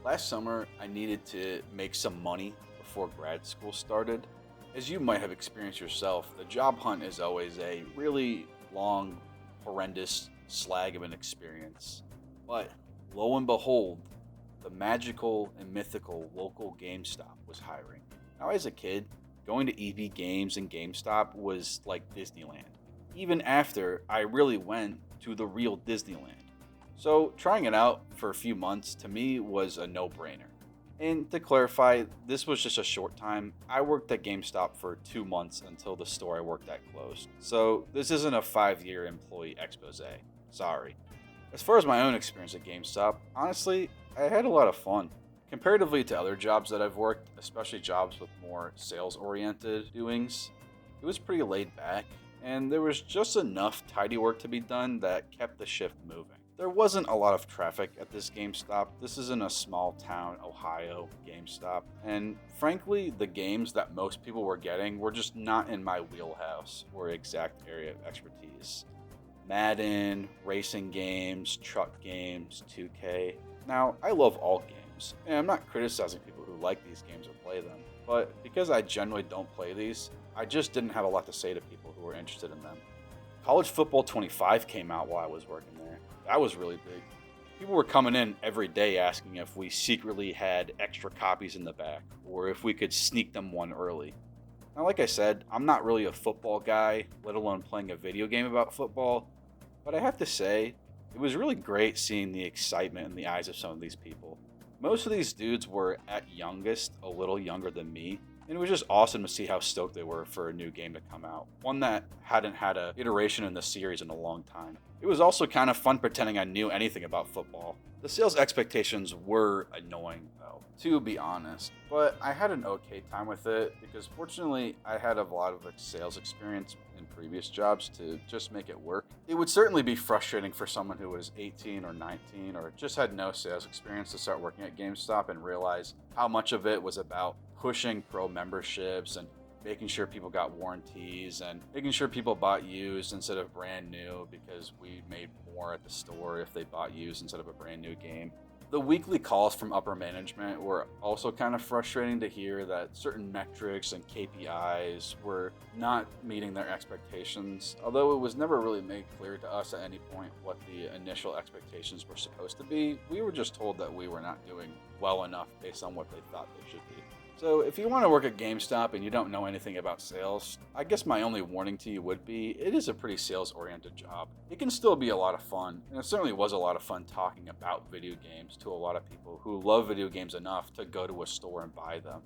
Last summer, I needed to make some money before grad school started. As you might have experienced yourself, the job hunt is always a really long, horrendous slag of an experience. But lo and behold, the magical and mythical local GameStop was hiring. Now, as a kid, going to EB Games and GameStop was like Disneyland, even after I really went to the real Disneyland. So, trying it out for a few months to me was a no brainer. And to clarify, this was just a short time. I worked at GameStop for 2 months until the store I worked at closed. So, this isn't a 5 year employee expose. Sorry. As far as my own experience at GameStop, honestly, I had a lot of fun. Comparatively to other jobs that I've worked, especially jobs with more sales oriented doings, it was pretty laid back, and there was just enough tidy work to be done that kept the shift moving. There wasn't a lot of traffic at this GameStop. This isn't a small town, Ohio GameStop. And frankly, the games that most people were getting were just not in my wheelhouse or exact area of expertise. Madden, racing games, truck games, 2K. Now, I love all games, and I'm not criticizing people who like these games or play them, but because I generally don't play these, I just didn't have a lot to say to people who were interested in them. College Football 25 came out while I was working there. That was really big. People were coming in every day asking if we secretly had extra copies in the back, or if we could sneak them one early. Now, like I said, I'm not really a football guy, let alone playing a video game about football, but I have to say, it was really great seeing the excitement in the eyes of some of these people. Most of these dudes were, at youngest, a little younger than me, and it was just awesome to see how stoked they were for a new game to come out. One that hadn't had an iteration in the series in a long time. It was also kind of fun pretending I knew anything about football. The sales expectations were annoying though, to be honest, but I had an okay time with it because fortunately I had a lot of sales experience in previous jobs to just make it work. It would certainly be frustrating for someone who was 18 or 19 or just had no sales experience to start working at GameStop and realize how much of it was about pushing pro memberships and making sure people got warranties and making sure people bought used instead of brand new because we made more at the store if they bought used instead of a brand new game. The weekly calls from upper management were also kind of frustrating to hear that certain metrics and KPIs were not meeting their expectations, although it was never really made clear to us at any point what the initial expectations were supposed to be. We were just told that we were not doing well enough based on what they thought they should be. So if you want to work at GameStop and you don't know anything about sales, I guess my only warning to you would be, it is a pretty sales-oriented job. It can still be a lot of fun, and it certainly was a lot of fun talking about video games to a lot of people who love video games enough to go to a store and buy them.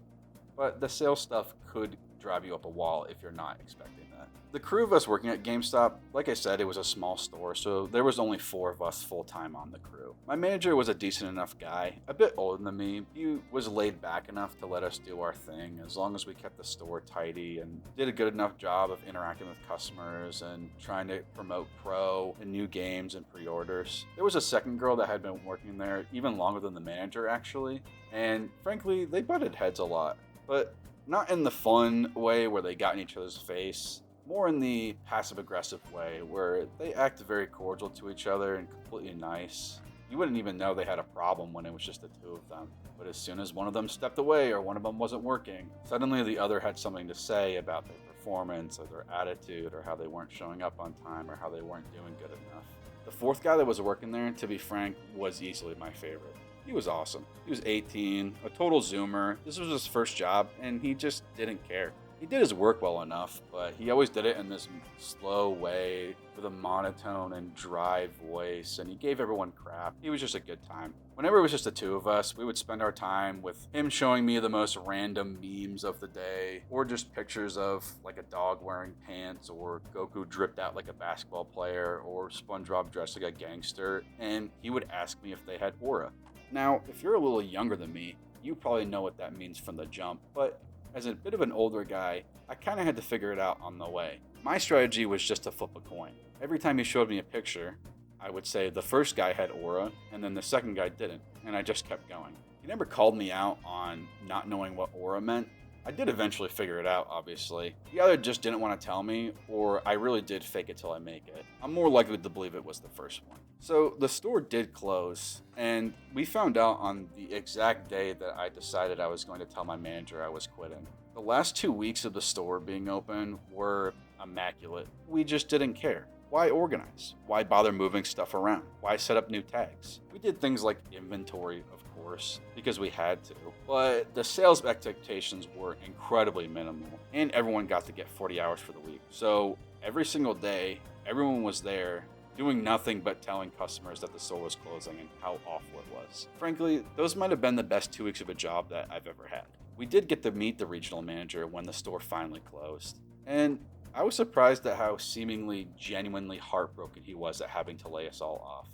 But the sales stuff could drive you up a wall if you're not expecting that. The crew of us working at GameStop, like I said, it was a small store, so there was only 4 of us full-time on the crew. My manager was a decent enough guy, a bit older than me. He was laid back enough to let us do our thing as long as we kept the store tidy and did a good enough job of interacting with customers and trying to promote pro and new games and pre-orders. There was a second girl that had been working there even longer than the manager actually, and frankly, they butted heads a lot. But not in the fun way where they got in each other's face, more in the passive-aggressive way where they act very cordial to each other and completely nice. You wouldn't even know they had a problem when it was just the 2 of them. But as soon as one of them stepped away or one of them wasn't working, suddenly the other had something to say about their performance or their attitude or how they weren't showing up on time or how they weren't doing good enough. The 4th guy that was working there, to be frank, was easily my favorite. He was awesome. He was 18, a total Zoomer. This was his first job, and he just didn't care. He did his work well enough, but he always did it in this slow way with a monotone and dry voice, and he gave everyone crap. He was just a good time. Whenever it was just the 2 of us, we would spend our time with him showing me the most random memes of the day, or just pictures of like a dog wearing pants, or Goku dripped out like a basketball player, or SpongeBob dressed like a gangster, and he would ask me if they had aura. Now, if you're a little younger than me, you probably know what that means from the jump, but as a bit of an older guy, I kind of had to figure it out on the way. My strategy was just to flip a coin. Every time he showed me a picture, I would say the first guy had aura, and then the second guy didn't, and I just kept going. He never called me out on not knowing what aura meant, I did eventually figure it out, obviously. He either just didn't want to tell me, or I really did fake it till I make it. I'm more likely to believe it was the first one. So the store did close, and we found out on the exact day that I decided I was going to tell my manager I was quitting. The last 2 weeks of the store being open were immaculate. We just didn't care. Why organize? Why bother moving stuff around? Why set up new tags? We did things like inventory, of course, because we had to, but the sales expectations were incredibly minimal, and everyone got to get 40 hours for the week. So every single day, everyone was there doing nothing but telling customers that the store was closing and how awful it was. Frankly, those might have been the best 2 weeks of a job that I've ever had. We did get to meet the regional manager when the store finally closed, and I was surprised at how seemingly genuinely heartbroken he was at having to lay us all off.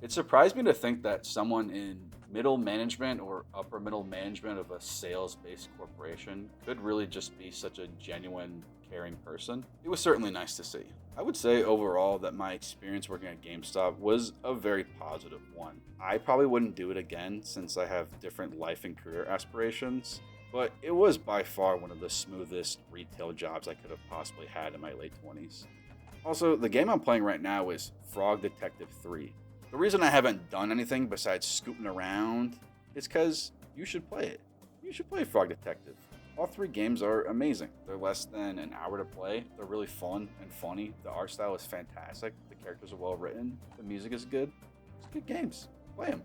It surprised me to think that someone in middle management or upper middle management of a sales-based corporation could really just be such a genuine, caring person. It was certainly nice to see. I would say overall that my experience working at GameStop was a very positive one. I probably wouldn't do it again since I have different life and career aspirations, but it was by far one of the smoothest retail jobs I could have possibly had in my late 20s. Also, the game I'm playing right now is Frog Detective 3. The reason I haven't done anything besides scooting around is because you should play it. You should play Frog Detective. All 3 games are amazing. They're less than an hour to play. They're really fun and funny. The art style is fantastic. The characters are well written. The music is good. It's good games. Play them.